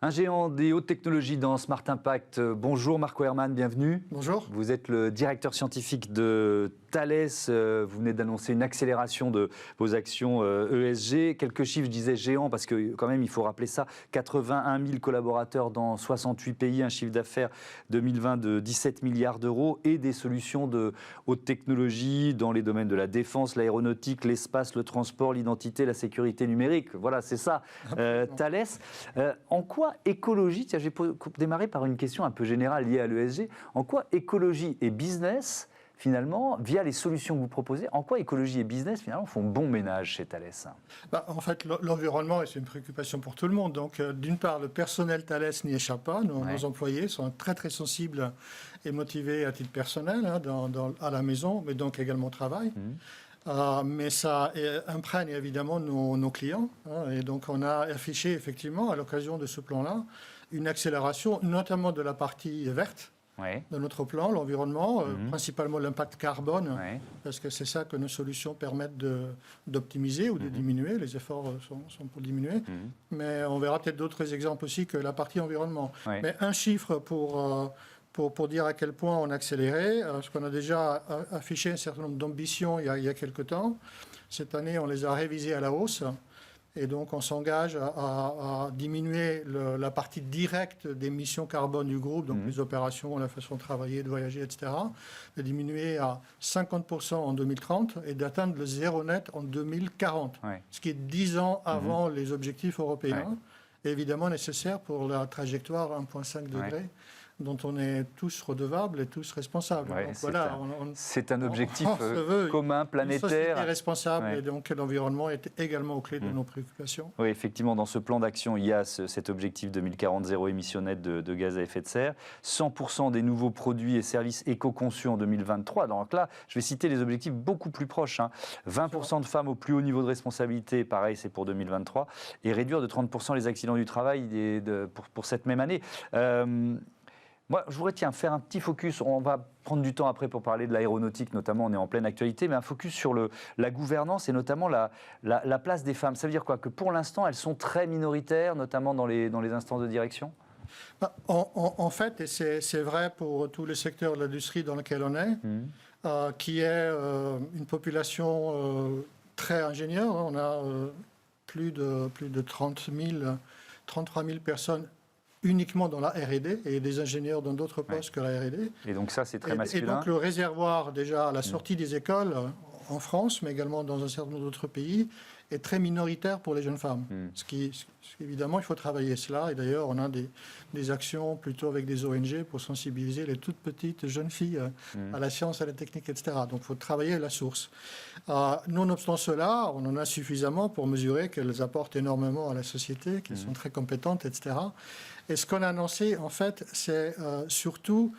Un géant des hautes technologies dans Smart Impact. Bonjour Marco Herman, bienvenue. Bonjour. Vous êtes le directeur scientifique de Thales. Vous venez d'annoncer une accélération de vos actions ESG. Quelques chiffres, je disais géant, parce que quand même il faut rappeler ça. 81 000 collaborateurs dans 68 pays, un chiffre d'affaires 2020 de 17 milliards d'euros et des solutions de haute technologie dans les domaines de la défense, l'aéronautique, l'espace, le transport, l'identité, la sécurité numérique. Voilà, c'est ça. Thales. En quoi écologie, tiens, je vais démarrer par une question un peu générale liée à l'ESG. En quoi écologie et business, finalement, via les solutions que vous proposez, en quoi écologie et business, finalement, font bon ménage chez Thales? En fait, l'environnement, c'est une préoccupation pour tout le monde. Donc, d'une part, le personnel Thales n'y échappe pas. Nos employés sont très, très sensibles et motivés à titre personnel, à la maison, mais donc également au travail. Mais ça imprègne évidemment nos clients. Et donc, on a affiché effectivement, à l'occasion de ce plan-là, une accélération, notamment de la partie verte de notre plan, l'environnement, principalement l'impact carbone, parce que c'est ça que nos solutions permettent d'optimiser ou de diminuer. Les efforts sont pour diminuer. Mais on verra peut-être d'autres exemples aussi que la partie environnement. Mais un chiffre pour dire à quel point on a accéléré, parce qu'on a déjà affiché un certain nombre d'ambitions il y a quelques temps. Cette année, on les a révisées à la hausse. Et donc, on s'engage à diminuer la partie directe des émissions carbone du groupe, donc les opérations, la façon de travailler, de voyager, etc., de diminuer à 50% en 2030 et d'atteindre le zéro net en 2040, ce qui est 10 ans avant les objectifs européens, et évidemment nécessaire pour la trajectoire 1,5 degré. Dont on est tous redevables et tous responsables. C'est un objectif commun, planétaire. Une société responsable, et donc l'environnement est également aux clés de nos préoccupations. Oui, effectivement, dans ce plan d'action, il y a cet objectif 2040, zéro émission nette de gaz à effet de serre. 100% des nouveaux produits et services éco-conçus en 2023. Donc là, je vais citer les objectifs beaucoup plus proches. 20% de femmes au plus haut niveau de responsabilité, pareil, c'est pour 2023. Et réduire de 30% les accidents du travail pour cette même année. Moi, je voudrais faire un petit focus. On va prendre du temps après pour parler de l'aéronautique, notamment, on est en pleine actualité, mais un focus sur la gouvernance et notamment la place des femmes. Ça veut dire quoi? Que pour l'instant, elles sont très minoritaires, notamment dans les instances de direction? En fait, et c'est vrai pour tous les secteurs de l'industrie dans lequel on est, qui est une population très ingénieure. On a plus de 33 000 personnes uniquement dans la R&D et des ingénieurs dans d'autres postes que la R&D. Et donc ça, c'est très masculin. Et donc le réservoir, déjà à la sortie des écoles, en France, mais également dans un certain nombre d'autres pays, est très minoritaire pour les jeunes femmes. Évidemment, il faut travailler cela. Et d'ailleurs, on a des actions plutôt avec des ONG pour sensibiliser les toutes petites jeunes filles à la science, à la technique, etc. Donc, il faut travailler à la source. Nonobstant cela, on en a suffisamment pour mesurer qu'elles apportent énormément à la société, qu'elles sont très compétentes, etc. Et ce qu'on a annoncé, en fait, c'est surtout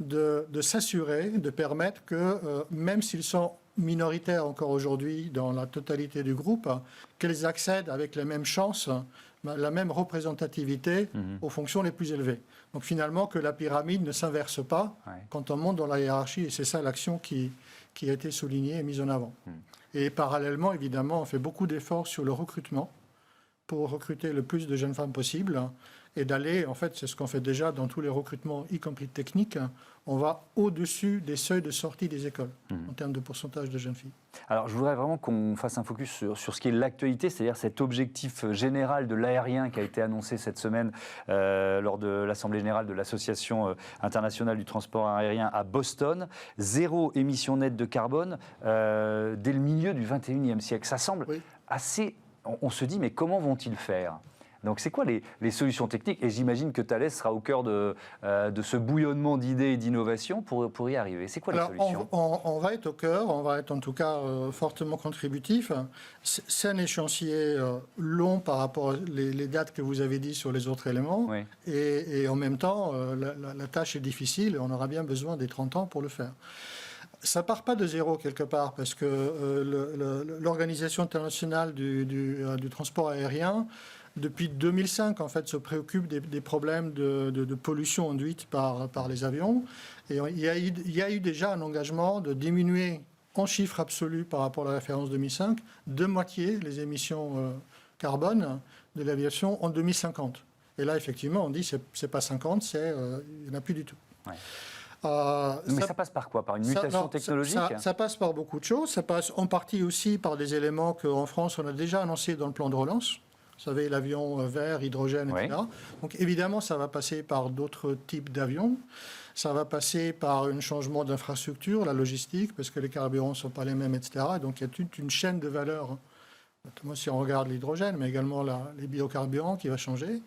de s'assurer, de permettre que, même s'ils sont minoritaires encore aujourd'hui dans la totalité du groupe, qu'elles accèdent avec les mêmes chances, la même représentativité aux fonctions les plus élevées. Donc finalement, que la pyramide ne s'inverse pas quand on monte dans la hiérarchie, et c'est ça l'action qui a été soulignée et mise en avant. Et parallèlement, évidemment, on fait beaucoup d'efforts sur le recrutement pour recruter le plus de jeunes femmes possible et d'aller, en fait, c'est ce qu'on fait déjà dans tous les recrutements, y compris techniques, on va au-dessus des seuils de sortie des écoles en termes de pourcentage de jeunes filles. Alors, je voudrais vraiment qu'on fasse un focus sur ce qui est l'actualité, c'est-à-dire cet objectif général de l'aérien qui a été annoncé cette semaine lors de l'Assemblée générale de l'Association internationale du transport aérien à Boston. Zéro émission nette de carbone dès le milieu du 21e siècle. Ça semble assez... On se dit, mais comment vont-ils faire ? Donc, c'est quoi les solutions techniques? Et j'imagine que Thales sera au cœur de ce bouillonnement d'idées et d'innovations pour y arriver. C'est quoi les solutions? On va être au cœur, on va être en tout cas fortement contributif. C'est un échéancier long par rapport aux dates que vous avez dit sur les autres éléments. Et en même temps, la tâche est difficile et on aura bien besoin des 30 ans pour le faire. Ça ne part pas de zéro quelque part, parce que l'Organisation internationale du transport aérien, depuis 2005, en fait, se préoccupe des problèmes de pollution induite par les avions. Et il y a eu déjà un engagement de diminuer en chiffre absolu par rapport à la référence 2005, de moitié les émissions carbone de l'aviation en 2050. Et là, effectivement, on dit c'est pas 50, il n'y en a plus du tout. Ouais. Mais ça passe par quoi? Par une mutation technologique? Ça passe par beaucoup de choses. Ça passe en partie aussi par des éléments qu'en France, on a déjà annoncés dans le plan de relance. Vous savez, l'avion vert, hydrogène, etc. Oui. Donc évidemment, ça va passer par d'autres types d'avions. Ça va passer par un changement d'infrastructure, la logistique, parce que les carburants ne sont pas les mêmes, etc. Donc il y a toute une chaîne de valeur, notamment si on regarde l'hydrogène, mais également les biocarburants qui va changer.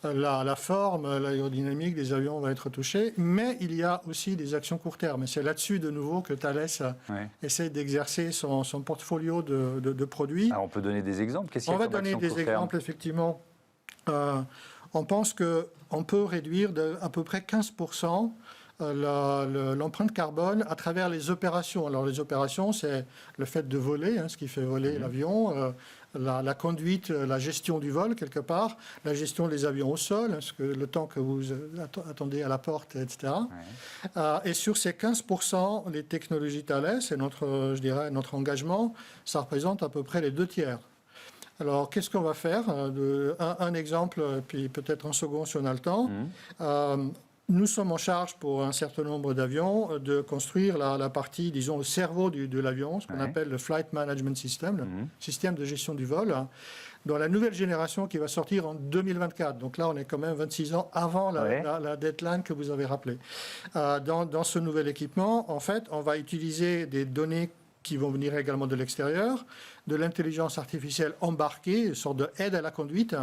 La forme, l'aérodynamique des avions va être touchée, mais il y a aussi des actions court terme. Et c'est là-dessus, de nouveau, que Thales essaie d'exercer son portfolio de produits. Alors on peut donner des exemples? On va donner des exemples, effectivement. On pense qu'on peut réduire d'à peu près 15% l'empreinte carbone à travers les opérations. Alors les opérations, c'est le fait de voler, ce qui fait voler l'avion, la conduite, la gestion du vol quelque part, la gestion des avions au sol, le temps que vous attendez à la porte, etc. Et sur ces 15%, les technologies Thales et notre engagement, ça représente à peu près les 2 tiers. Alors, qu'est-ce qu'on va faire? Un exemple, puis peut-être un second si on a le temps. Nous sommes en charge pour un certain nombre d'avions de construire la partie, disons, le cerveau de l'avion, ce qu'on appelle le Flight Management System, le système de gestion du vol, dans la nouvelle génération qui va sortir en 2024. Donc là, on est quand même 26 ans avant la deadline que vous avez rappelée. Dans ce nouvel équipement, en fait, on va utiliser des données qui vont venir également de l'extérieur, de l'intelligence artificielle embarquée, une sorte d'aide à la conduite,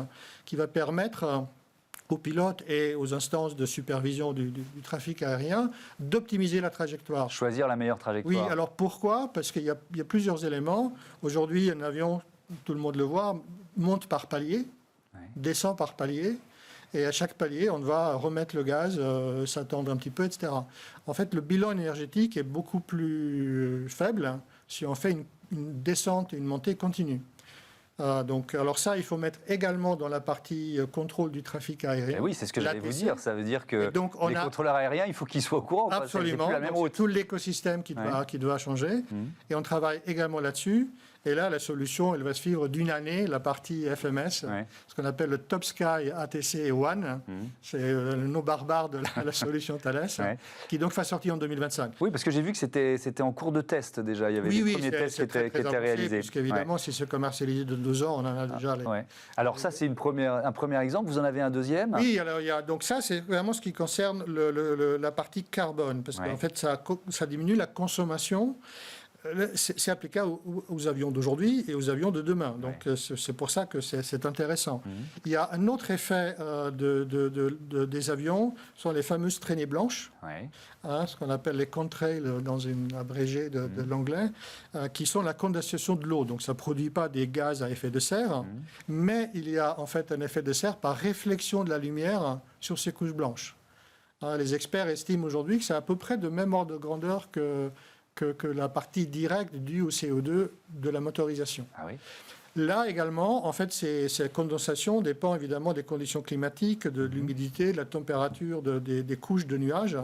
qui va permettre aux pilotes et aux instances de supervision du trafic aérien d'optimiser la trajectoire. Choisir la meilleure trajectoire. Oui, alors pourquoi? Parce qu'il y a plusieurs éléments. Aujourd'hui, un avion, tout le monde le voit, monte par palier, descend par palier, et à chaque palier, on va remettre le gaz, s'attendre un petit peu, etc. En fait, le bilan énergétique est beaucoup plus faible si on fait une descente et une montée continue. Alors ça, il faut mettre également dans la partie contrôle du trafic aérien. Et oui, c'est ce que j'allais vous dire. Ça veut dire que les contrôleurs aériens, il faut qu'ils soient au courant. Absolument. C'est plus la même route. Tout l'écosystème qui doit changer. Et on travaille également là-dessus. Et là, la solution, elle va suivre d'une année la partie FMS, ce qu'on appelle le Top Sky ATC One. C'est le nom barbare de la solution Thales, qui donc va sortir en 2025. Oui, parce que j'ai vu que c'était en cours de test déjà. Il y avait des premiers tests qui étaient réalisés. Parce qu'évidemment, si c'est commercialisé de 2 ans, on en a déjà. Alors ça, c'est un premier exemple. Vous en avez un deuxième? Oui, alors donc ça, c'est vraiment ce qui concerne la partie carbone, parce qu'en fait, ça diminue la consommation. C'est applicable aux avions d'aujourd'hui et aux avions de demain. Donc, c'est pour ça que c'est intéressant. Il y a un autre effet des avions, ce sont les fameuses traînées blanches, ce qu'on appelle les contrails dans une abrégée de l'anglais, qui sont la condensation de l'eau. Donc, ça ne produit pas des gaz à effet de serre, mais il y a en fait un effet de serre par réflexion de la lumière sur ces couches blanches. Les experts estiment aujourd'hui que c'est à peu près de même ordre de grandeur que la partie directe due au CO2 de la motorisation. Là également, en fait, ces condensations dépendent évidemment des conditions climatiques, de l'humidité, de la température des couches de nuages.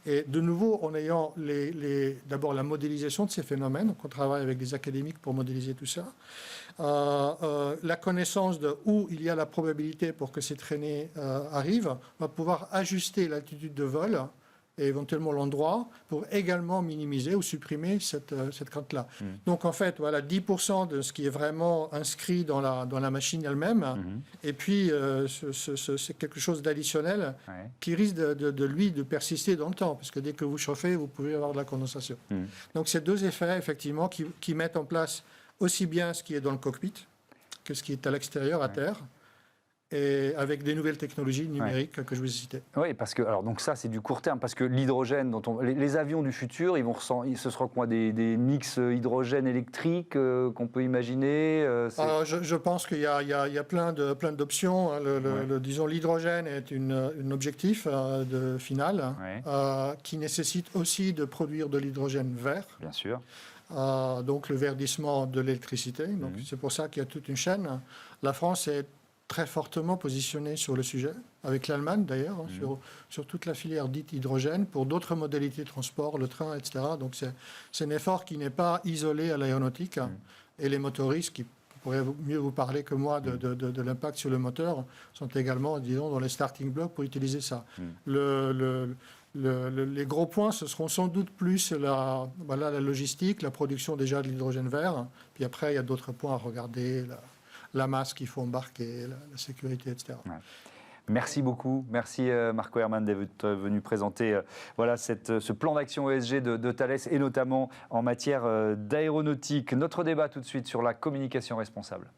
Et de nouveau, en ayant d'abord la modélisation de ces phénomènes, donc on travaille avec des académiques pour modéliser tout ça, la connaissance de où il y a la probabilité pour que ces traînées arrivent, on va pouvoir ajuster l'altitude de vol et éventuellement l'endroit pour également minimiser ou supprimer cette crainte-là. Donc en fait, voilà 10% de ce qui est vraiment inscrit dans la machine elle-même, et puis c'est quelque chose d'additionnel qui risque de persister dans le temps, parce que dès que vous chauffez, vous pouvez avoir de la condensation. Donc ces deux effets, effectivement, qui mettent en place aussi bien ce qui est dans le cockpit que ce qui est à l'extérieur, à terre, et avec des nouvelles technologies numériques que je vous ai citées. Oui, parce que donc ça c'est du court terme, parce que l'hydrogène, les avions du futur, ce sera quoi, des mix hydrogène électrique qu'on peut imaginer je pense qu'il y a plein d'options. Disons, l'hydrogène est un objectif final qui nécessite aussi de produire de l'hydrogène vert. Bien sûr. Donc le verdissement de l'électricité. Donc c'est pour ça qu'il y a toute une chaîne. La France est très fortement positionné sur le sujet, avec l'Allemagne d'ailleurs, sur toute la filière dite hydrogène, pour d'autres modalités de transport, le train, etc. Donc c'est un effort qui n'est pas isolé à l'aéronautique, et les motoristes qui pourrait mieux vous parler que moi de l'impact sur le moteur, sont également, disons, dans les starting blocks pour utiliser ça. Les gros points, ce seront sans doute plus la logistique, la production déjà de l'hydrogène vert. Puis après, il y a d'autres points à regarder, la masse qu'il faut embarquer, la sécurité, etc. Ouais. Merci beaucoup. Merci Marco Herrmann d'être venu présenter ce plan d'action ESG de Thales et notamment en matière d'aéronautique. Notre débat tout de suite sur la communication responsable.